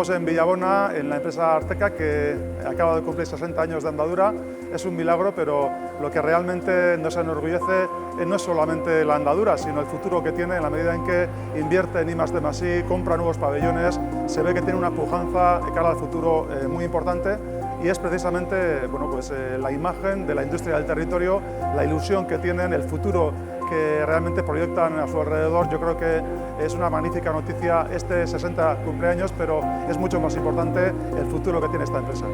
Estamos en Villabona, en la empresa Arteca, que acaba de cumplir 60 años de andadura. Es un milagro, pero lo que realmente nos enorgullece no es solamente la andadura, sino el futuro que tiene en la medida en que invierte en I+D+I, compra nuevos pabellones, se ve que tiene una pujanza de cara al futuro muy importante, y es precisamente la imagen de la industria del territorio, la ilusión que tienen, el futuro que realmente proyectan a su alrededor. Yo creo que es una magnífica noticia este 60 cumpleaños, pero es mucho más importante el futuro que tiene esta empresa.